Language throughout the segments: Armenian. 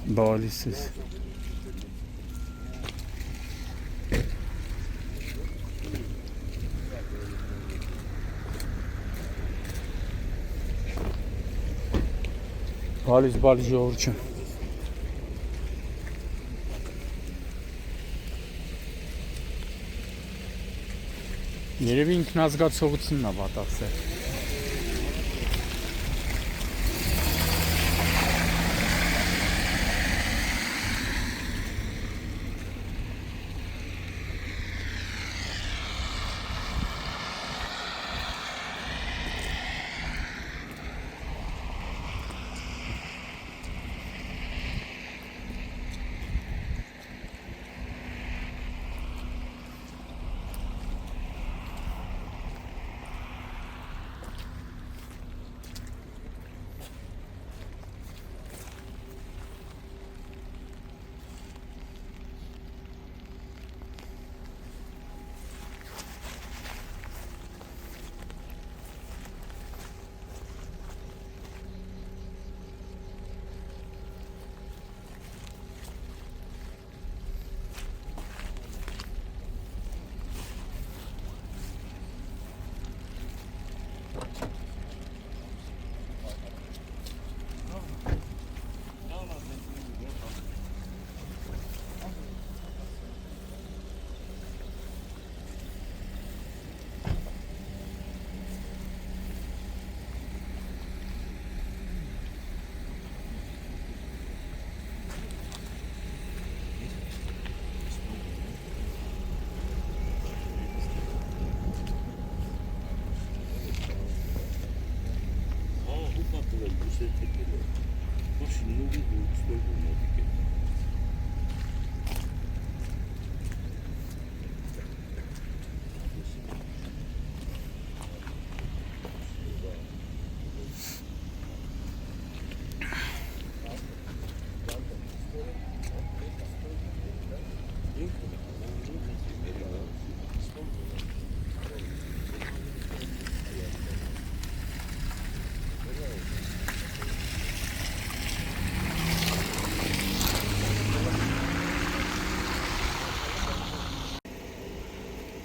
Բալիսես։ Բալիս ժողովուրդ չէ։ Երևի ինքնազգացողությունն է վատացել։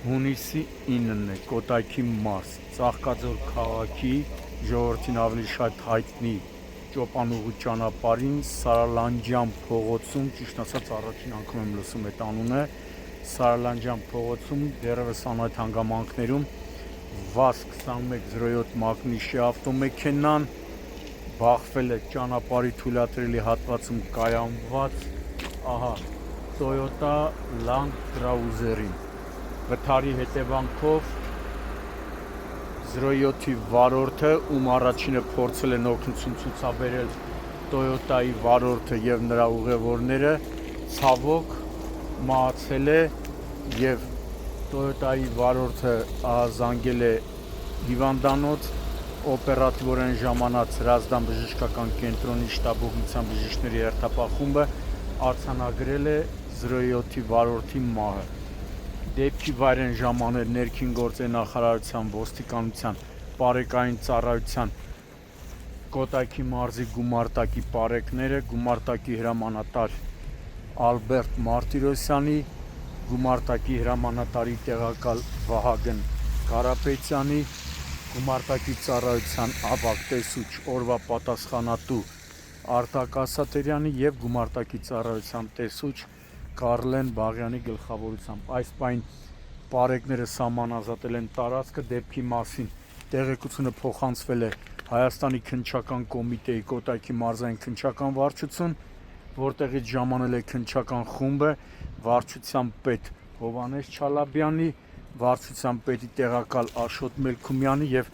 Հունիսի 9-ն է, Կոտայքի մարզ, Ծաղկաձոր քաղաքի ժողովրդին ավելի շատ հայտնի Ճոպանուղու ճանապարհին Սարալանջյան փողոցում, ճիշտ ասած առաջին անգամ եմ լսում այդ անունը, Սարալանջյան փողոցում դեռևս անհայտ հանգամանքներում VAZ-2107 մակնիշի ավտոմեքենան բախվել է ճանապարհի թույլատրելի հատվածում կայանված Toyota Land Cruiser-ին։ Վթարի հետևանքով 07-ի վարորդը, ում առաջինը փորձել են օգնություն ցուցաբերել Toyota-ի վարորդը եւ նրա ուղևորները, ցավոք մահացել է եւ Toyota-ի վարորդը զանգել է հիվանդանոց, օպերատիվորեն ժամանած Հրազդան բժշկական կենտրոնի շտաբօգնության բժիշկների հերթապահ արձանագրել է 07-ի վարորդի մահը։ Դեպքի վայր են ժամանել ներքին գործերի նախարարության, ոստիկանության, պարեկային ծառայության, Կոտայքի մարզի գումարտակի պարեկները, գումարտակի հրամանատար Ալբերտ Մարտիրոսյանի, գումարտակի հրամանատարի տեղակալ Վահագն Կարապետյանի, գումարտակի ծառայության ավագ տեսուչ օրվա պատասխանատու Արտակ Ասատերյանի եւ գումարտակի ծառայության տեսուչ Կարլեն Բաղյանի գլխավորությամբ։ Այս պայն պարեկները սահմանազատել են տարածքը, դեպքի մասին տեղեկությունը փոխանցվել է Հայաստանի քննչական կոմիտեի Կոտայքի մարզային քննչական վարչություն, որտեղից ժամանել է քննչական խումբը վարչության պետ Հովհաննես Չալաբյանի, վարչության պետի տեղակալ Աշոտ Մելքումյանի եւ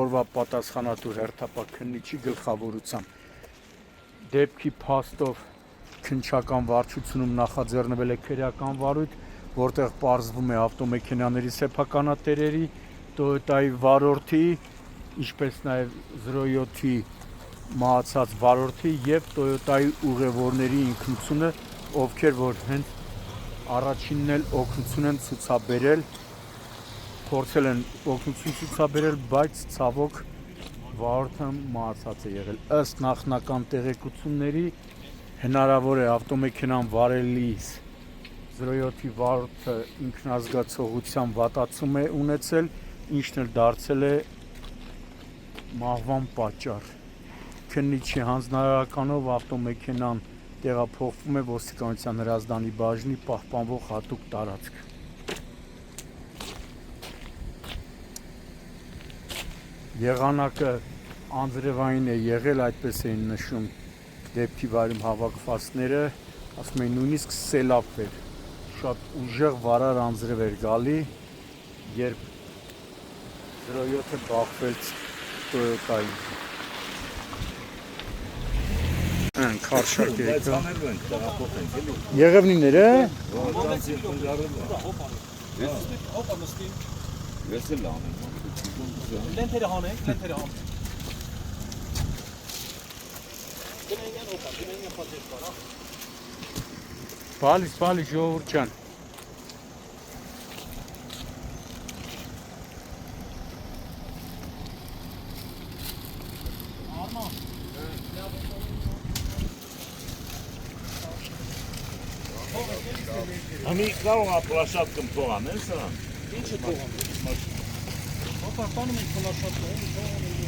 օրվա պատասխանատու հերթապահ քննիչի գլխավորությամբ։ Դեպքի փաստով քննչական վարչությունում նախաձեռնվել է քրեական վարույթ, որտեղ պարզվում է ավտոմեքենաների սեփականատերերի, Toyota-ի վարորդի, ինչպես նաև 07-ի մահացած վարորդի եւ Toyota-ի ուղևորների ինքնությունը, ովքեր որ հենց առաջինն էլ օգնություն են ցուցաբերել, փորձել են օգնություն ցուցաբերել, բայց ցավոք վարորդը մահացած է եղել։ Ըստ նախնական տեղեկությունների Հնարավոր է ավտոմեքենան վարելիս 07-ի վարորդը ինքնազգացողության վատացում է ունեցել, ինչն էլ դարձել է մահվան պատճառ։ Քննիչի հանձնարարականով ավտոմեքենան տեղափոխվում է ոստիկանության հրազդանի բաժնի պահպանվող հատուկ տարածք։ Եղանակը անձրևային է եղել, այդպես էին նշում դեպքի վայրում հավաքվածները, ասում էին նույնիսկ սելավ էր, շատ ուժեղ վարար անձրև էր գալի, երբ 07-ը բախվեց Toyota-ին։ Քարշակ է եկա։ Եղևնիներ է։ Լենթերը հանենք, Բալիս, ժողովուրդ ջան։ Ամի կարող է պլաշատկում թողանել սրան։ Ինչ է թողանում։ Ապարտանում ենք պլաշատը,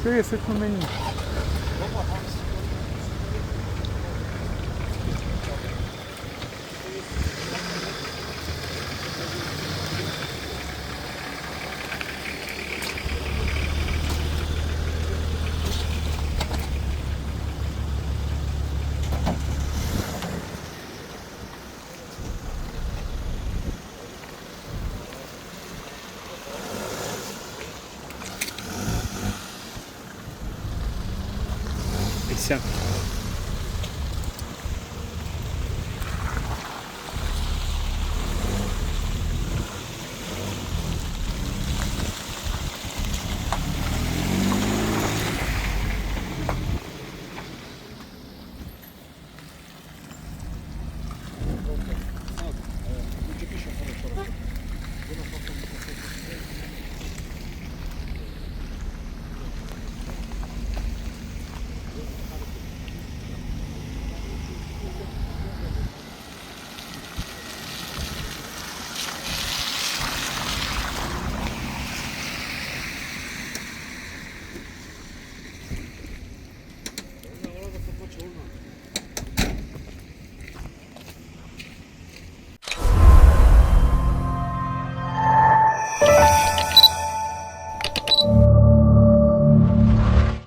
Չէ, ես էտնում են ինչ։ Всем.